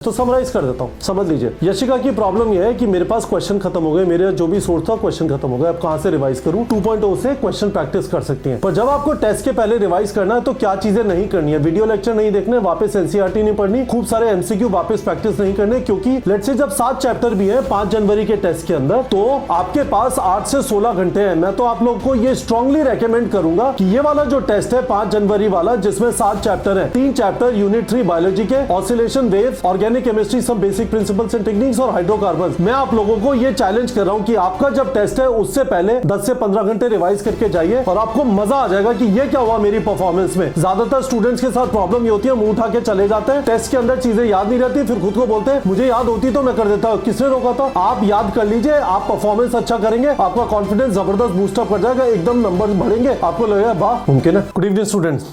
तो समराइज कर देता हूँ, समझ लीजिए। यशिका की प्रॉब्लम यह है कि मेरे पास क्वेश्चन खत्म हो गए, मेरे जो भी सोर्स था क्वेश्चन खत्म हो गए, अब कहां से रिवाइज करूं। 2.0 से क्वेश्चन प्रैक्टिस कर सकती हैं, पर जब आपको टेस्ट के पहले रिवाइज करना है तो क्या चीजें नहीं करनी है। वीडियो लेक्चर नहीं देखने, वापस एनसीईआरटी नहीं पढ़नी, खूब सारे एमसीक्यू वापस प्रैक्टिस नहीं करने, क्योंकि लेट्स से जब 7 चैप्टर भी है 5 जनवरी के टेस्ट के अंदर, तो आपके पास 8 से 16 घंटे है। मैं तो आप लोगों को ये स्ट्रांगली रेकमेंड करूंगा कि ये वाला जो टेस्ट है 5 जनवरी वाला, जिसमें 7 चैप्टर है, 3 चैप्टर यूनिट 3 बायोलॉजी के, ऑसिलेशन वेव, ऑर्गेनिक केमिस्ट्री, सब बेसिक प्रिंसिपल्स एंड टेक्निक्स और हाइड्रोकार्बन। मैं आप लोगों को ये चैलेंज कर रहा हूं कि आपका जब टेस्ट है उससे पहले 10 से 15 घंटे रिवाइज करके जाइए और आपको मजा आ जाएगा कि ये क्या हुआ मेरी परफॉर्मेंस में। ज्यादातर स्टूडेंट्स के साथ प्रॉब्लम ये होती है, मुंह उठा के चले जाते हैं, टेस्ट के अंदर चीजें याद नहीं रहती, फिर खुद को बोलते हैं मुझे याद होती तो मैं कर देता। किसने रोका था? आप याद कर लीजिए, आप परफॉर्मेंस अच्छा करेंगे, आपका कॉन्फिडेंस जबरदस्त बूस्टअप कर जाएगा, एकदम नंबर बढ़ेंगे, आपको लगेगा वाह मुमकिन है। गुड इवनिंग स्टूडेंट्स,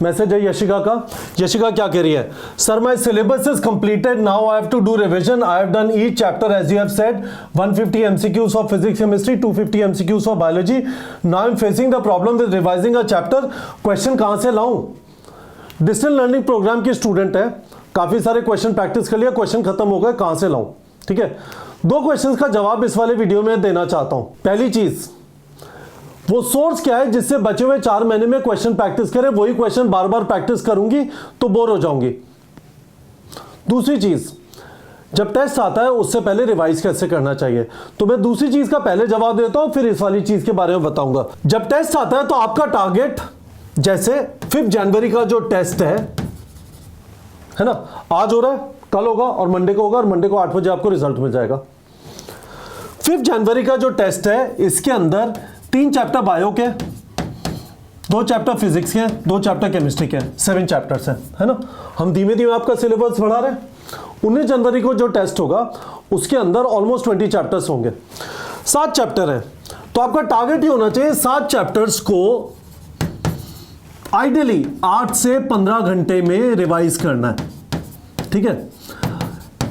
मैसेज है यशिका का। यशिका क्या कह रही है? Sir my syllabus is completed, now I have to do revision, I have done each chapter as you have said, 150 MCQs of physics chemistry, 250 MCQs of biology. Now I am facing the problem with revising a chapter, question कहां से लाऊं? Distance learning programme की student है, काफी सारे question practice कर लिया, question खत्म हो गए, कहां से लाऊं? ठीक है, 2 क्वेश्चंस का जवाब इस वाले वीडियो में देना चाहता हूं। पहली चीज, वो सोर्स क्या है जिससे बचे हुए 4 महीने में क्वेश्चन प्रैक्टिस करें, वही क्वेश्चन बार बार प्रैक्टिस करूंगी तो बोर हो जाऊंगी। दूसरी चीज, जब टेस्ट आता है उससे पहले रिवाइज कैसे करना चाहिए, तो मैं दूसरी चीज का पहले जवाब देता हूं, फिर इस वाली चीज के बारे में बताऊंगा। जब टेस्ट आता है तो आपका टारगेट, जैसे 5 जनवरी का जो टेस्ट है ना, आज हो रहा है, कल होगा और मंडे को होगा, और मंडे को 8 बजे आपको रिजल्ट मिल जाएगा। 5 जनवरी का जो टेस्ट है, इसके अंदर 3 चैप्टर बायो के, 2 चैप्टर फिजिक्स के, 2 चैप्टर केमिस्ट्री के, 7 चैप्टर्स हैं, है ना। हम धीमे धीमे आपका सिलेबस बढ़ा रहे हैं। 19 जनवरी को जो टेस्ट होगा उसके अंदर ऑलमोस्ट 20 चैप्टर्स होंगे, 7 चैप्टर हैं, तो आपका टारगेट ही होना चाहिए 7 चैप्टर्स को आइडियली 8 से 15 घंटे में रिवाइज करना है। ठीक है,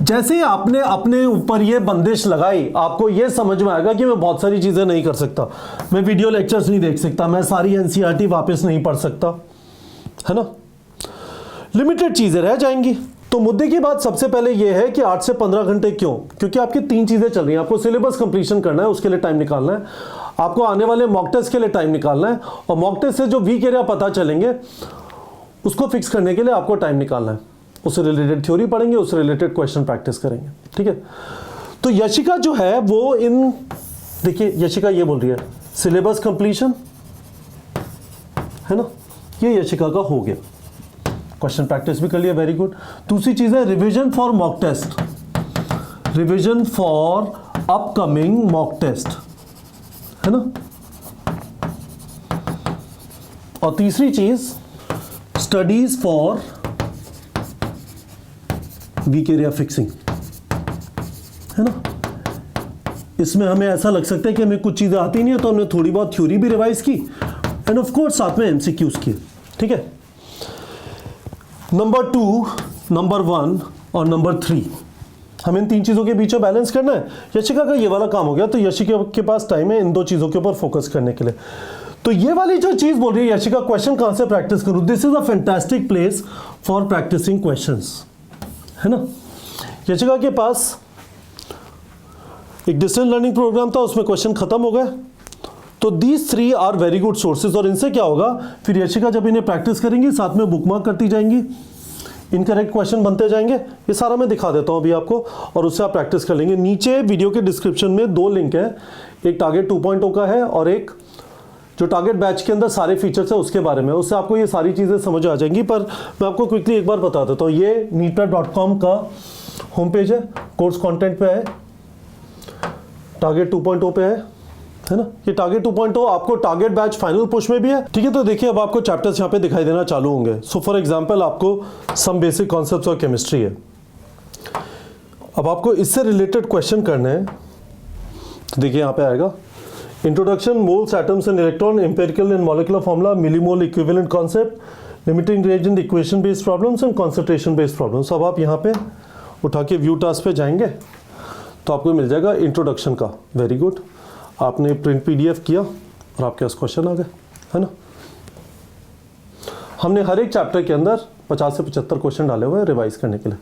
जैसे ही आपने अपने ऊपर ये बंदिश लगाई, आपको ये समझ में आएगा कि मैं बहुत सारी चीजें नहीं कर सकता, मैं वीडियो लेक्चर्स नहीं देख सकता, मैं सारी एनसीईआरटी वापस नहीं पढ़ सकता, है ना, लिमिटेड चीजें रह जाएंगी। तो मुद्दे की बात सबसे पहले ये है कि 8 से 15 घंटे क्यों? क्योंकि आपकी 3 चीजें चल रही हैं। आपको सिलेबस कंप्लीशन करना है, उसके लिए टाइम निकालना है, आपको आने वाले मॉक टेस्ट के लिए टाइम निकालना है, और मॉक टेस्ट से जो वीक एरिया पता चलेंगे उसको फिक्स करने के लिए आपको टाइम निकालना है। उससे रिलेटेड थ्योरी पढ़ेंगे, उससे रिलेटेड क्वेश्चन प्रैक्टिस करेंगे। ठीक है, तो यशिका जो है वो देखिए यशिका ये बोल रही है सिलेबस कंप्लीशन, है ना, ये यशिका का हो गया, क्वेश्चन प्रैक्टिस भी कर लिया, वेरी गुड। दूसरी चीज है revision for mock test, revision for upcoming mock test, है ना। और तीसरी चीज studies for weak area fixing, है ना। इसमें हमें ऐसा लग सकता है कि हमें कुछ चीजें आती नहीं है, तो हमने थोड़ी बहुत थ्योरी भी रिवाइज की, एंड ऑफ कोर्स साथ में एमसीक्यूज किए। ठीक है, नंबर 2, नंबर 1 और नंबर 3, हमें इन 3 चीजों के बीच में बैलेंस करना है। यशिका का ये वाला काम हो गया, तो यशिका के पास टाइम है इन 2 चीजों के ऊपर फोकस करने के लिए। तो ये वाली जो चीज बोल रही है यशिका, क्वेश्चन कहां से प्रैक्टिस करूं, this is a fantastic place for practising questions, है ना। यशिका के पास एक डिस्टेंस लर्निंग प्रोग्राम था, उसमें क्वेश्चन खत्म हो गए, तो these 3 are very good sources. और इनसे क्या होगा, फिर यशिका जब इन्हें प्रैक्टिस करेंगी साथ में बुकमार्क करती जाएंगी, इनकरेक्ट क्वेश्चन बनते जाएंगे, ये सारा मैं दिखा देता हूं अभी आपको, और उससे आप प्रैक्टिस कर लेंगे। नीचे वीडियो के डिस्क्रिप्शन में 2 लिंक है, एक टारगेट 2.0 का है और एक जो टारगेट बैच के अंदर सारे फीचर्स है उसके बारे में, उससे आपको ये सारी चीज़ें समझ आ जाएंगी। पर मैं आपको क्विकली एक बार बता देता हूँ, ये neetprep.com का होम पेज है, कोर्स कंटेंट पे है, टारगेट 2.0 पे है ना। ये टारगेट 2.0 आपको टारगेट बैच फाइनल पुश में भी है। ठीक है, तो देखिए अब आपको चैप्टर्स यहाँ पे दिखाई देना चालू होंगे। सो फॉर एग्जाम्पल आपको some basic concepts of chemistry है, अब आपको इससे रिलेटेड क्वेश्चन करने हैं, तो देखिए यहाँ पे आएगा introduction, moles, atoms and electron, empirical and molecular formula, millimole equivalent concept, limiting reagent, equation based problems and concentration based problems. अब आप यहाँ पे उठा के व्यू टास्क पे जाएंगे तो आपको मिल जाएगा इंट्रोडक्शन का, वेरी गुड, आपने प्रिंट पीडीएफ किया और आपके पास क्वेश्चन आ गए, है ना। हमने हर एक चैप्टर के अंदर 50 से 75 क्वेश्चन डाले हुए हैं रिवाइज करने के लिए।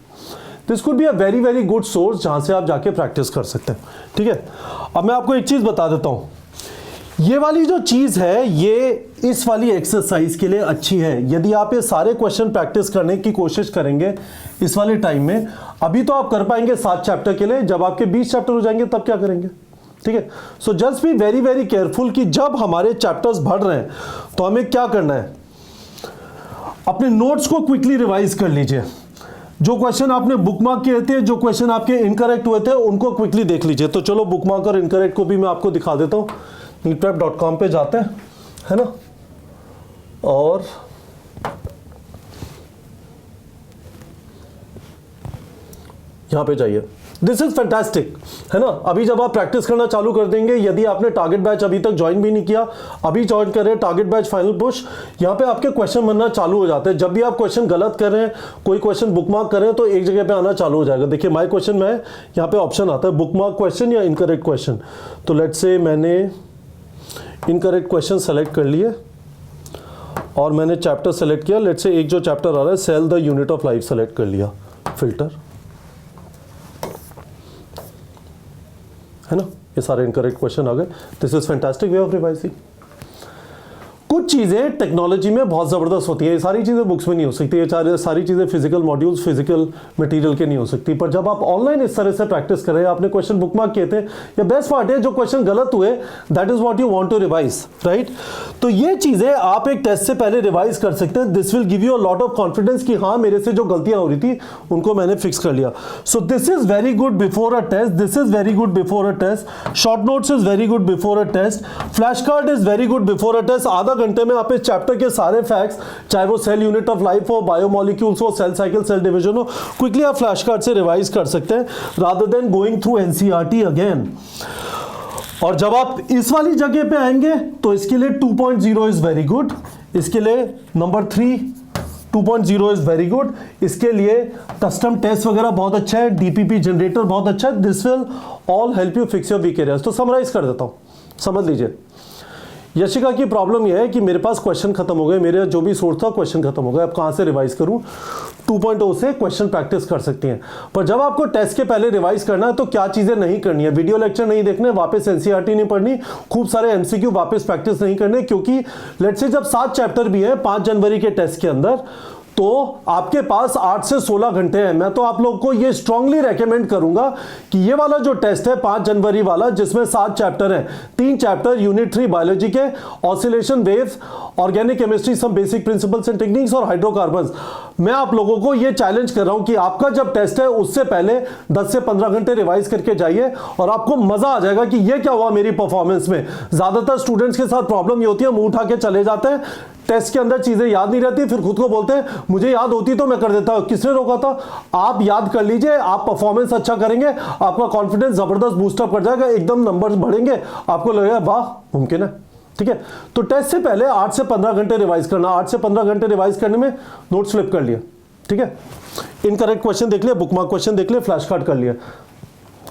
This could be a very very good source जहां से आप जाके प्रैक्टिस कर सकते हैं। ठीक है, अब मैं आपको एक चीज बता देता हूं, ये वाली जो चीज है ये इस वाली एक्सरसाइज के लिए अच्छी है। यदि आप ये सारे क्वेश्चन प्रैक्टिस करने की कोशिश करेंगे इस वाले टाइम में, अभी तो आप कर पाएंगे 7 चैप्टर के लिए, जब आपके 20 चैप्टर हो जाएंगे तब क्या करेंगे। ठीक है, so just be very very careful कि जब हमारे चैप्टर्स बढ़ रहे हैं तो हमें क्या करना है, अपने नोट्स को क्विकली रिवाइज कर लीजिए। जो क्वेश्चन आपने बुकमार्क किए थे, जो क्वेश्चन आपके इनकरेक्ट हुए थे, उनको क्विकली देख लीजिए। तो चलो बुकमार्क और इनकरेक्ट को भी मैं आपको दिखा देता हूं। neetprep.com पे जाते हैं, है ना, और यहां पे जाइए। दिस इज फैंटास्टिक, है ना। अभी जब आप प्रैक्टिस करना चालू कर देंगे, यदि आपने टारगेट बैच अभी तक ज्वाइन भी नहीं किया, अभी ज्वाइन करें टारगेट बैच फाइनल पुश, यहां पे आपके क्वेश्चन बनना चालू हो जाते हैं। जब भी आप क्वेश्चन गलत कर रहे हैं, कोई क्वेश्चन बुकमार्क कर रहे हैं, तो एक जगह पे आना चालू हो जाएगा। देखिए माय क्वेश्चन में यहां पे ऑप्शन आता है बुकमार्क क्वेश्चन या इनकरेक्ट क्वेश्चन। तो लेट्स से मैंने इनकरेक्ट क्वेश्चन सेलेक्ट कर लिए और मैंने चैप्टर सेलेक्ट किया। लेट्स से एक जो चैप्टर आ रहा है cell the unit of life select कर लिया, फिल्टर, है ना। ये सारे इनकरेक्ट क्वेश्चन आ गए। This is fantastic way of revising. कुछ चीजें टेक्नोलॉजी में बहुत जबरदस्त होती है, ये सारी चीजें बुक्स में नहीं हो सकती, ये सारी चीजें फिजिकल मॉड्यूल्स फिजिकल मटेरियल के नहीं हो सकती। पर जब आप ऑनलाइन इस तरह से प्रैक्टिस करें, आपने क्वेश्चन बुकमार्क किए थे, या बेस्ट पार्ट है जो क्वेश्चन गलत हुए, that is what you want to revise, right. तो ये चीजें आप एक टेस्ट से पहले रिवाइज कर सकते हैं। This will give you a lot of confidence कि हाँ मेरे से जो गलतियां हो रही थी उनको मैंने फिक्स कर लिया। So this is very good before a test, this is very good before a test, short notes is very good before a test, flash card is very good before a test. आधा घंटे में आप इस chapter के सारे facts, चाहे वो cell unit of life हो, बायोमोलिक्यूल्स हो, सेल साइकिल, सेल डिवीजन हो, क्विकली आप फ्लैश कार्ड से रिवाइज कर सकते हैं rather than going through NCERT again. और जब आप इस वाली जगह पे आएंगे तो इसके लिए 2.0 इज वेरी गुड, इसके लिए नंबर 3 2.0 इज वेरी गुड, इसके लिए कस्टम टेस्ट वगैरह बहुत अच्छा है, डीपीपी जनरेटर बहुत अच्छा है। This will all help you fix your weak areas. तो समराइज कर देता हूं, समझ लीजिए। यशिका की प्रॉब्लम यह है कि मेरे पास क्वेश्चन खत्म हो गए, मेरे जो भी सोर्स था क्वेश्चन खत्म हो गए, अब कहां से रिवाइज करूं। 2.0 से क्वेश्चन प्रैक्टिस कर सकती हैं, पर जब आपको टेस्ट के पहले रिवाइज करना है तो क्या चीजें नहीं करनी है। वीडियो लेक्चर नहीं देखने, वापस एनसीईआरटी नहीं पढ़नी, खूब सारे एमसीक्यू वापस प्रैक्टिस नहीं करने, क्योंकि लेट्स से जब 7 चैप्टर भी है 5 जनवरी के टेस्ट के अंदर, तो आपके पास 8 से 16 घंटे हैं। मैं तो आप लोगों को ये स्ट्रांगली रेकमेंड करूंगा कि ये वाला जो टेस्ट है 5 जनवरी वाला, जिसमें 7 चैप्टर हैं, 3 चैप्टर यूनिट 3 बायोलॉजी के, oscillation waves, organic chemistry, some basic principles and techniques और हाइड्रोकार्बन्स, मैं आप लोगों को ये चैलेंज कर रहा हूं कि आपका जब टेस्ट है उससे पहले 10 से 15 घंटे रिवाइज करके जाइए और आपको मजा आ जाएगा कि ये क्या हुआ मेरी परफॉर्मेंस में। ज्यादातर स्टूडेंट्स के साथ प्रॉब्लम ये होती है, मुंह उठा के चले जाते हैं, टेस्ट के अंदर चीजें याद नहीं रहती, फिर खुद को बोलते हैं मुझे याद होती तो मैं कर देता। किसने रोका था? आप याद कर लीजिए, आप परफॉर्मेंस अच्छा करेंगे, आपका कॉन्फिडेंस जबरदस्त बूस्टअप कर जाएगा, एकदम नंबर बढ़ेंगे, आपको लगेगा वाह मुमकिन है। ठीक है, तो टेस्ट से पहले 8 से 15 घंटे रिवाइज करना। 8 से 15 घंटे रिवाइज करने में नोट्स फ्लिप कर लिया, ठीक है, इनकरेक्ट क्वेश्चन देख लिया, बुकमार्क क्वेश्चन देख लिया, फ्लैश कार्ड कर लिया,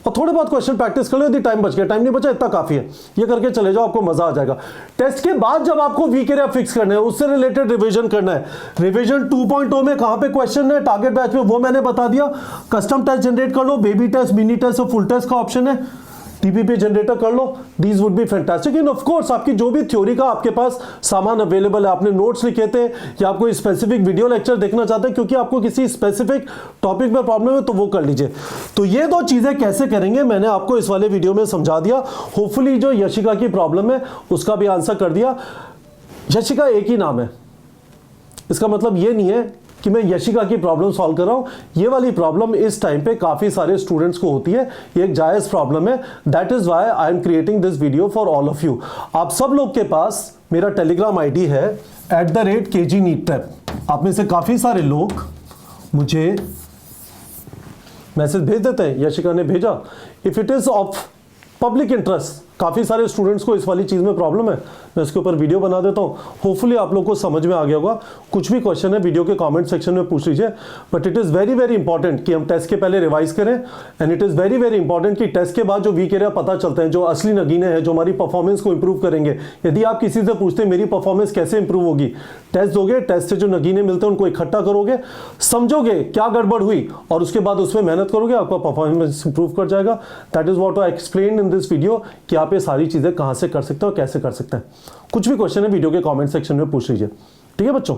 और थोड़े बहुत क्वेश्चन प्रैक्टिस कर लो। यदि टाइम बच गया, टाइम नहीं बचा इतना काफी है, ये करके चले जाओ, आपको मजा आ जाएगा। टेस्ट के बाद जब आपको वीक एरिया फिक्स करना है, उससे रिलेटेड रिवीजन करना है। रिवीजन 2.0 में कहां पे क्वेश्चन है टारगेट बैच में, वो मैंने बता दिया। कस्टम टेस्ट जनरेट कर लो, बेबी टेस्ट, मिनी टेस्ट और फुल टेस्ट का ऑप्शन है, टीपीपी जनरेटर कर लो। These would be fantastic. And of course आपकी जो भी थ्योरी का आपके पास सामान अवेलेबल है, आपने नोट्स लिखे थे या आप कोई स्पेसिफिक वीडियो लेक्चर देखना चाहते हैं क्योंकि आपको किसी स्पेसिफिक टॉपिक में प्रॉब्लम है, तो वो कर लीजिए। तो ये 2 चीजें कैसे करेंगे मैंने आपको इस वाले वीडियो में समझा दिया। होपफुली जो यशिका की प्रॉब्लम है उसका भी आंसर कर दिया। यशिका एक ही नाम है, इसका मतलब ये नहीं है कि मैं यशिका की प्रॉब्लम सॉल्व कर रहा हूं। ये वाली प्रॉब्लम इस टाइम पे काफी सारे स्टूडेंट्स को होती है, ये एक जायज प्रॉब्लम है। That is why I am creating this video for all of you. आप सब लोग के पास मेरा टेलीग्राम आईडी है @KG NEETPrep। आप में से काफी सारे लोग मुझे मैसेज भेज देते हैं, यशिका ने भेजा, if it is of public interest काफ़ी सारे स्टूडेंट्स को इस वाली चीज़ में प्रॉब्लम है, मैं इसके ऊपर वीडियो बना देता हूँ। होपफुली आप लोग को समझ में आ गया होगा। कुछ भी क्वेश्चन है वीडियो के कमेंट सेक्शन में पूछ लीजिए, but it is very very important कि हम टेस्ट के पहले रिवाइज करें, and it is very very important कि टेस्ट के बाद जो वीक एरिया पता चलते हैं, जो असली नगीने हैं, जो हमारी परफॉर्मेंस को इंप्रूव करेंगे। यदि आप किसी से पूछते हैं मेरी परफॉर्मेंस कैसे इंप्रूव होगी, टेस्ट दोगे, टेस्ट से जो नगीने मिलते हैं उनको इकट्ठा करोगे, समझोगे क्या गड़बड़ हुई और उसके बाद उसमें मेहनत करोगे, आपका परफॉर्मेंस इंप्रूव कर जाएगा। That is what I explain in this video कि आप ये सारी चीजें कहां से कर सकते हो, कैसे कर सकते हैं। कुछ भी क्वेश्चन है वीडियो के कमेंट सेक्शन में पूछ लीजिए, ठीक है बच्चों।